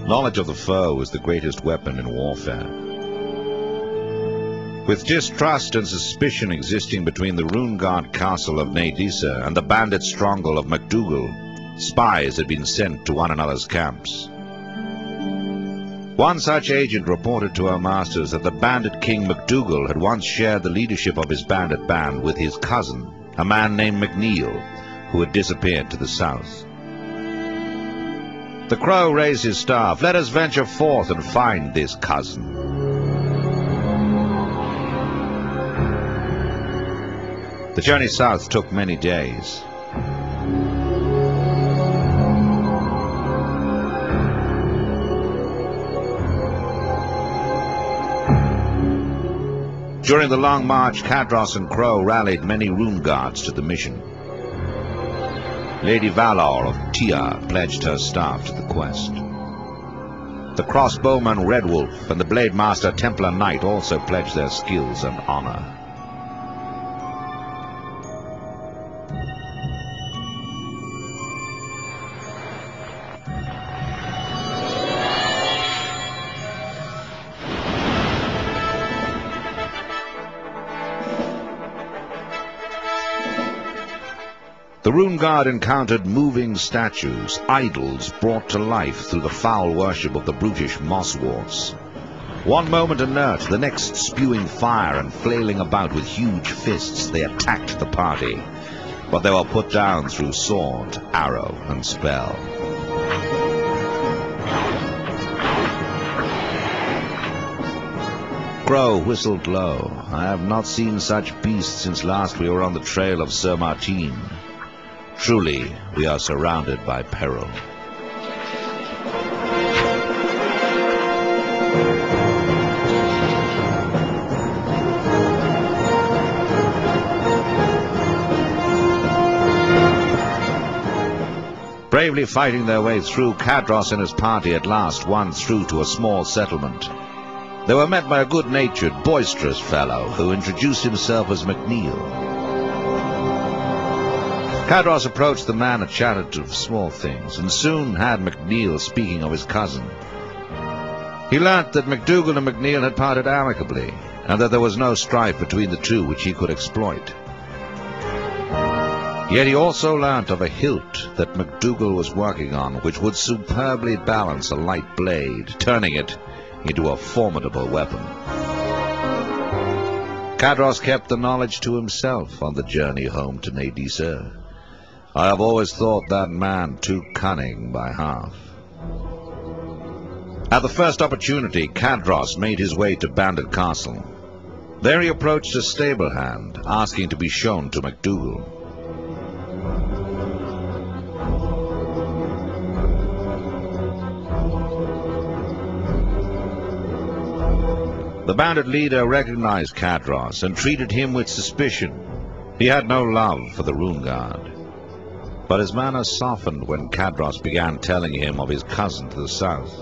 Knowledge of the foe is the greatest weapon in warfare. With distrust and suspicion existing between the Runeguard castle of Nadisa and the bandit stronghold of MacDougall, spies had been sent to one another's camps. One such agent reported to her masters that the bandit king MacDougall had once shared the leadership of his bandit band with his cousin, a man named MacNeil, who had disappeared to the south. The crow raised his staff. "Let us venture forth and find this cousin." The journey south took many days. During the long march, Cadros and Crow rallied many Runeguards to the mission. Lady Valor of Tia pledged her staff to the quest. The crossbowman Red Wolf and the blade master Templar Knight also pledged their skills and honor. The Runeguard encountered moving statues, idols brought to life through the foul worship of the brutish mossworts. One moment inert, the next spewing fire and flailing about with huge fists, they attacked the party, but they were put down through sword, arrow, and spell. Crow whistled low. "I have not seen such beasts since last we were on the trail of Sir Martin. Truly, we are surrounded by peril." Bravely fighting their way through, Cadros and his party at last won through to a small settlement. They were met by a good-natured, boisterous fellow who introduced himself as MacNeil. Cadros approached the man and chatted of small things, and soon had MacNeil speaking of his cousin. He learnt that MacDougall and MacNeil had parted amicably, and that there was no strife between the two which he could exploit. Yet he also learnt of a hilt that MacDougall was working on, which would superbly balance a light blade, turning it into a formidable weapon. Cadros kept the knowledge to himself on the journey home to Nadisa. "I have always thought that man too cunning by half." At the first opportunity, Cadros made his way to Bandit Castle. There he approached a stable hand, asking to be shown to MacDougall. The bandit leader recognized Cadros and treated him with suspicion. He had no love for the Runeguard. But his manner softened when Cadros began telling him of his cousin to the south.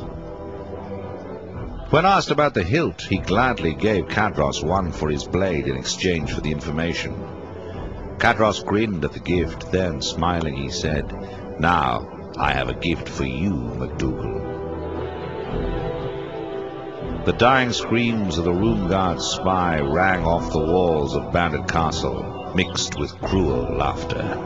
When asked about the hilt, he gladly gave Cadros one for his blade in exchange for the information. Cadros grinned at the gift, then, smiling, he said, "Now I have a gift for you, MacDougall." The dying screams of the Runeguard spy rang off the walls of Bandit Castle, mixed with cruel laughter.